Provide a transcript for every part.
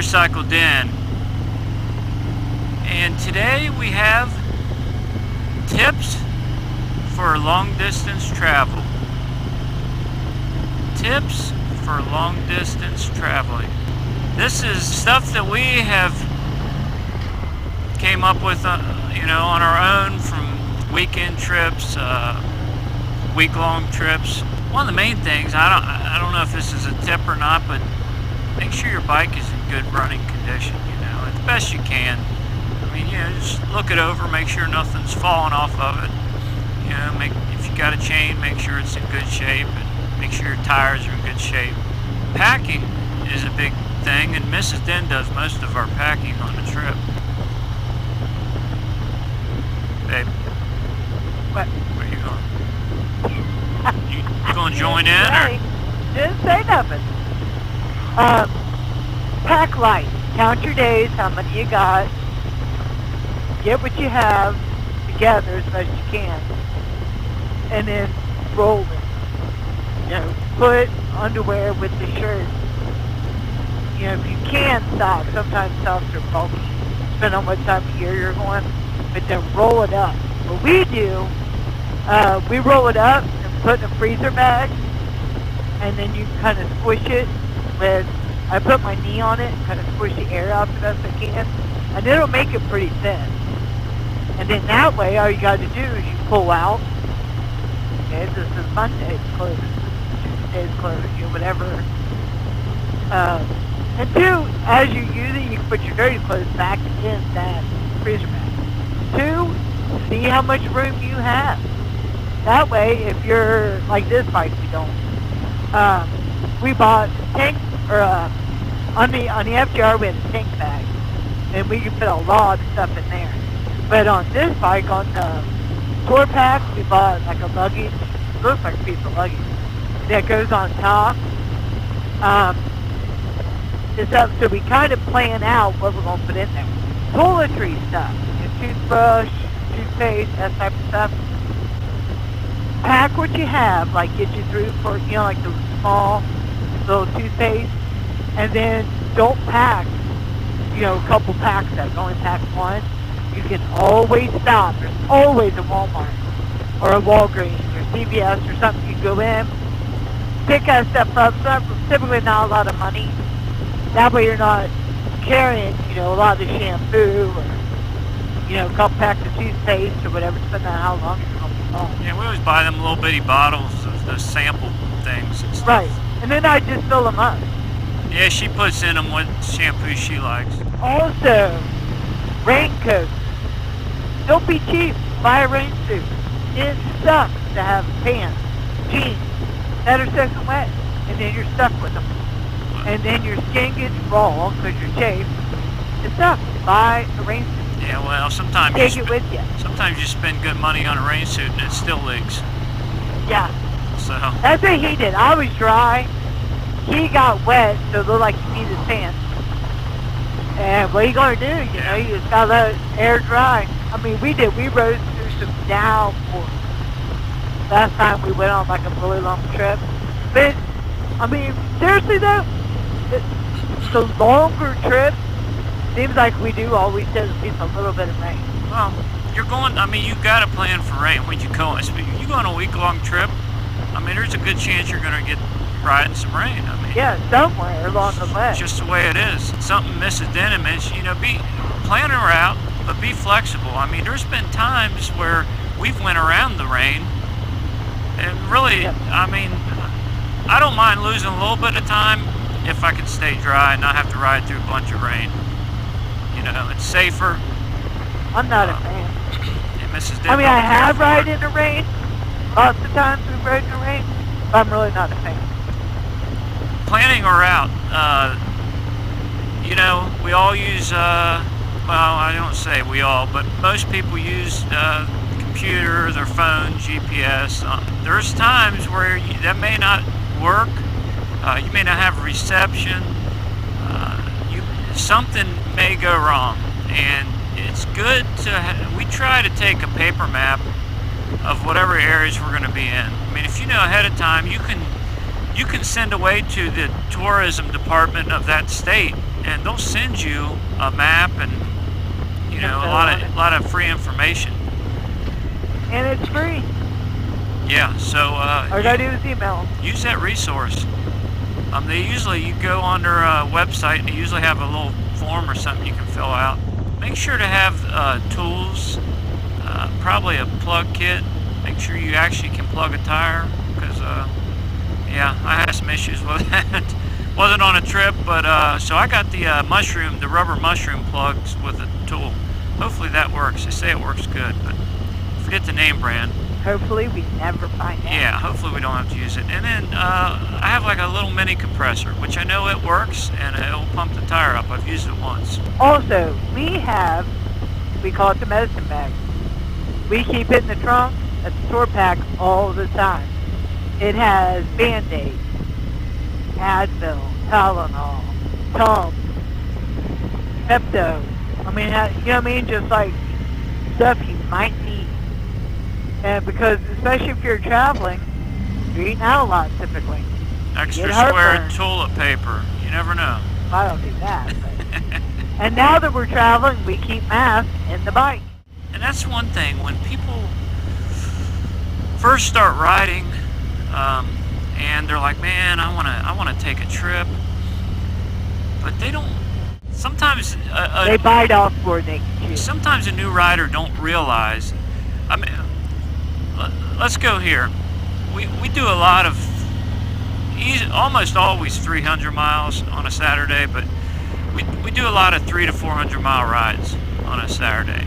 MotorcycleDen, and today we have tips for long distance travel. Tips for long distance traveling. This is stuff that we have came up with, on our own, from weekend trips, week-long trips. One of the main things, I don't know if this is a tip or not, but make sure your bike is in good running condition, as best you can. Just look it over, make sure nothing's falling off of it. If you got a chain, make sure it's in good shape, and make sure your tires are in good shape. Packing is a big thing, and Mrs. Den does most of our packing on the trip. Babe, what? Where are you going? You going to join in, or? Didn't say nothing. Pack light. Count your days, how many you got. Get what you have together as much as you can. And then roll it. Put underwear with the shirt. If you can, socks. Sometimes socks are bulky, depending on what time of year you're going. But then roll it up. What we do, we roll it up and put in a freezer bag. And then you kind of squish it with, I put my knee on it and kind of squish the air out the best I can. And it'll make it pretty thin. And then that way, all you got to do is you pull out. Okay, this is Monday, it's closed. Tuesday's closed, whatever. And two, as you use it, you can put your dirty clothes back in that freezer bag. Two, see how much room you have. That way, if you're like this bike, we don't. We bought a tank, or on the FGR we had a tank bag, and we could put a lot of stuff in there. But on this bike, on the tour pack, we bought like a luggage. It looks like a piece of luggage that goes on top. It's up, so we kind of plan out what we're going to put in there. Toiletry stuff, toothbrush, toothpaste, that type of stuff. Pack what you have, like get you through for, like the small little toothpaste. And then don't pack, a couple packs that only pack one. You can always stop. There's always a Walmart or a Walgreens or CVS or something. You go in, pick that stuff up. It's typically not a lot of money. That way you're not carrying, a lot of the shampoo or, a couple packs of toothpaste or whatever, depending on how long you're going to be gone. Yeah, we always buy them little bitty bottles of the sample things and stuff. Right. And then I just fill them up. Yeah, she puts in them what shampoo she likes. Also, raincoats. Don't be cheap. Buy a rain suit. It sucks to have pants, jeans that are soaking wet, and then you're stuck with them. And then your skin gets raw because you're chafed. It sucks. Buy a rain suit. Yeah, well, sometimes take it with you. Sometimes you spend good money on a rain suit and it still leaks. Yeah. So that's what he did. I was dry. He got wet, so it looked like he needed pants. And what are you going to do? You just got to let it air dry. We did. We rode through some downpours. Last time we went on like a really long trip. But, seriously though, the longer trip, seems like we do always get at least a little bit of rain. Well, you're going, you got to plan for rain when you go. You go on a week-long trip, there's a good chance you're going to get riding some rain. Yeah, somewhere along the way. It's just the way it is. Something Mrs. Denham mentioned, plan a route, but be flexible. There's been times where we've went around the rain, and really, yep. I don't mind losing a little bit of time if I can stay dry and not have to ride through a bunch of rain. It's safer. I'm not a fan. And Mrs. Denham, I have ride in the rain. Lots of times we've rode in the rain, but I'm really not a fan. Planning a route, we all use, I don't say we all, but most people use computer, their phone, GPS. There's times where that may not work. You may not have reception. Something may go wrong, and it's good to, we try to take a paper map of whatever areas we're going to be in. If you know ahead of time, you can send away to the tourism department of that state and they'll send you a map and a lot of free information. And it's free. Yeah, so All you gotta do is email. Use that resource. You go on their website, and they usually have a little form or something you can fill out. Make sure to have tools, probably a plug kit. Make sure you actually can plug a tire, because yeah, I had some issues with that. Wasn't on a trip, but so I got the rubber mushroom plugs with a tool. Hopefully that works. They say it works good, but forget the name brand. Hopefully we never find out. Yeah, hopefully we don't have to use it. And then I have like a little mini compressor, which I know it works, and it'll pump the tire up. I've used it once. Also, we call it the medicine bag. We keep it in the trunk at the store pack all the time. It has Band-Aids, Advil, Tylenol, Tums, Pepto. I mean, you know what I mean? Just like stuff you might need. And because, especially if you're traveling, you're eating out a lot typically. Extra square toilet paper. You never know. I don't do that. But. And now that we're traveling, we keep masks in the bike. And that's one thing. When people first start riding, and they're like, "Man, I want to take a trip," but they don't. Sometimes they bite off before they can chew. Sometimes a new rider don't realize. I mean, let's go here. We do a lot of, almost always 300 miles on a Saturday, but we do a lot of 300 to 400 mile rides on a Saturday.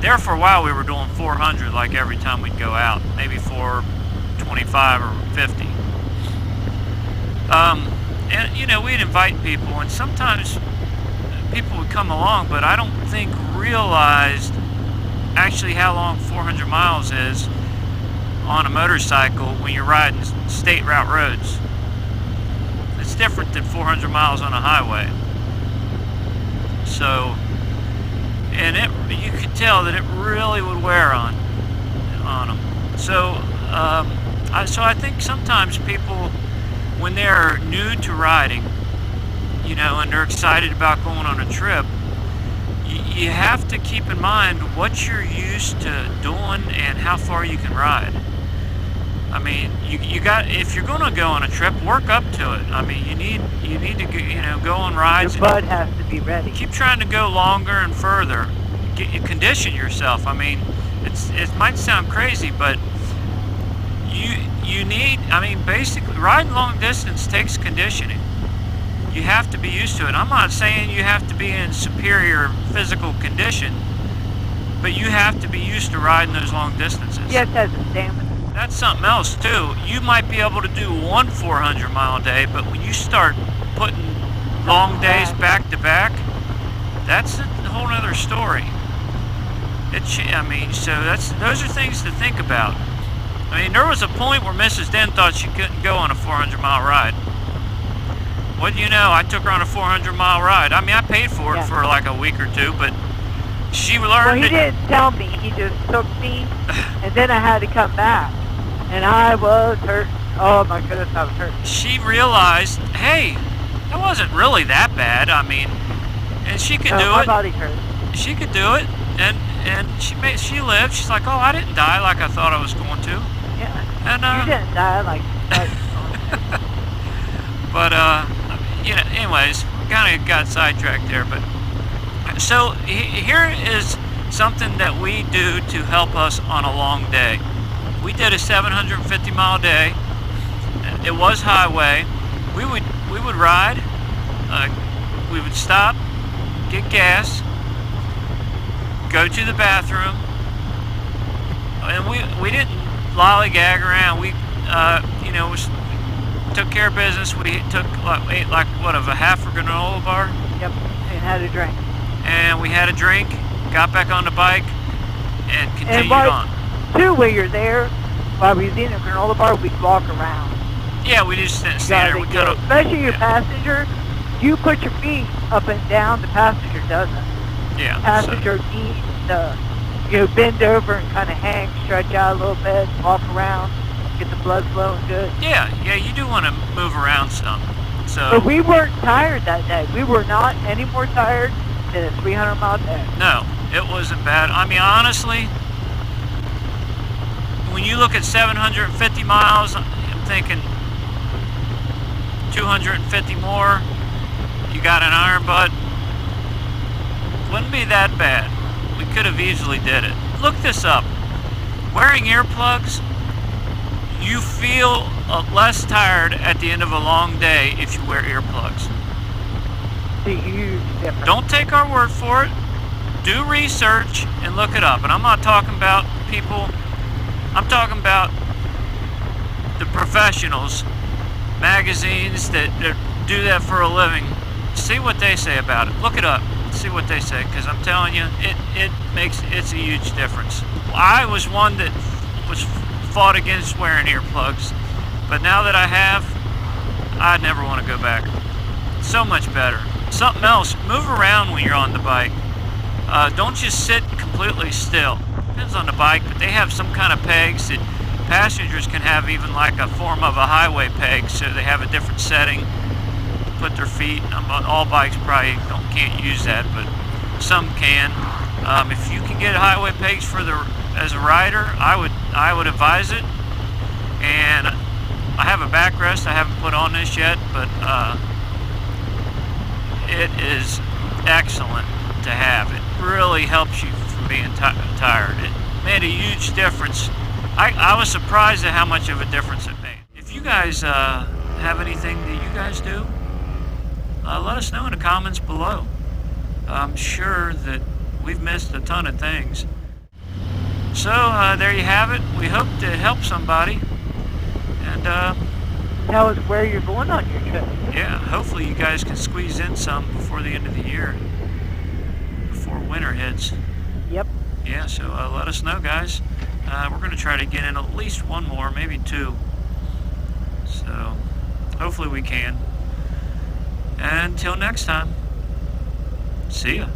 There for a while we were doing 400 like every time we'd go out, maybe 425 or 50. And we'd invite people, and sometimes people would come along, but I don't think realized actually how long 400 miles is on a motorcycle when you're riding state route roads. It's different than 400 miles on a highway. So, and you could tell that it really would wear on them. So, I think sometimes people, when they're new to riding, and they're excited about going on a trip, you have to keep in mind what you're used to doing and how far you can ride. I mean, if you're going to go on a trip, work up to it. I mean, you need to go on rides. Your butt has to be ready. Keep trying to go longer and further. Condition yourself. I mean, it might sound crazy, but you need. I mean, basically, riding long distance takes conditioning. You have to be used to it. I'm not saying you have to be in superior physical condition, but you have to be used to riding those long distances. Yes, has a stamina. That's something else too. You might be able to do one 400 mile day, but when you start putting long days back to back, that's a whole other story. Those are things to think about. I mean, there was a point where Mrs. Den thought she couldn't go on a 400 mile ride. What do you know? I took her on a 400 mile ride. I mean, I paid for it for like a week or two, but she learned. Well, he didn't tell me. He just took me, and then I had to come back, and I was hurt. Oh my goodness, I was hurt. She realized, hey, that wasn't really that bad. I mean, and she could do my it. body hurt. She could do it, and she lived. She's like, oh, I didn't die like I thought I was going to. Yeah. And you didn't die like. But anyways, kind of got sidetracked there. But so here is something that we do to help us on a long day. We did a 750 mile day. It was highway. We would ride. We would stop, get gas, go to the bathroom, and we didn't lollygag around. We took care of business. We ate a half a granola bar. Yep, and had a drink. And we had a drink, got back on the bike, and continued on. Too, while you're there, while we was eating a granola bar, we'd walk around. Yeah, we just didn't stand there. We could have. Especially your passenger, you put your feet up and down. The passenger doesn't. Yeah. The passenger needs to, bend over and kind of hang, stretch out a little bit, walk around, get the blood flowing good. Yeah, you do want to move around some. So, But we weren't tired that day. We were not any more tired than a 300-mile day. no, it wasn't bad. I mean, honestly, when you look at 750 miles, I'm thinking 250 more, you got an iron butt. Wouldn't be that bad. We could have easily did it. Look this up. Wearing earplugs, you feel less tired at the end of a long day if you wear earplugs. It's a huge difference. Don't take our word for it. Do research and look it up. And I'm not talking about people, I'm talking about the professionals, magazines that do that for a living. See what they say about it. Look it up. See what they say, because I'm telling you, it's a huge difference. I was one that was fought against wearing earplugs, but now that I have, I'd never want to go back. So much better. Something else, move around when you're on the bike. Don't just sit completely still. Depends on the bike, but they have some kind of pegs that passengers can have, even like a form of a highway peg, so they have a different setting to put their feet. All bikes probably can't use that, but some can. If you can get highway pegs as a rider, I would advise it. And I have a backrest I haven't put on this yet, but it is excellent to have. It really helps you from being tired. It made a huge difference. I was surprised at how much of a difference it made. If you guys have anything that you guys do, let us know in the comments below. I'm sure that we've missed a ton of things. So there you have it. We hope to help somebody. And Tell us where you're going on your trip. yeah, hopefully you guys can squeeze in some before the end of the year, before winter hits. Yep. Yeah, so let us know, guys. We're going to try to get in at least one more, maybe two. So hopefully we can. And until next time, see ya.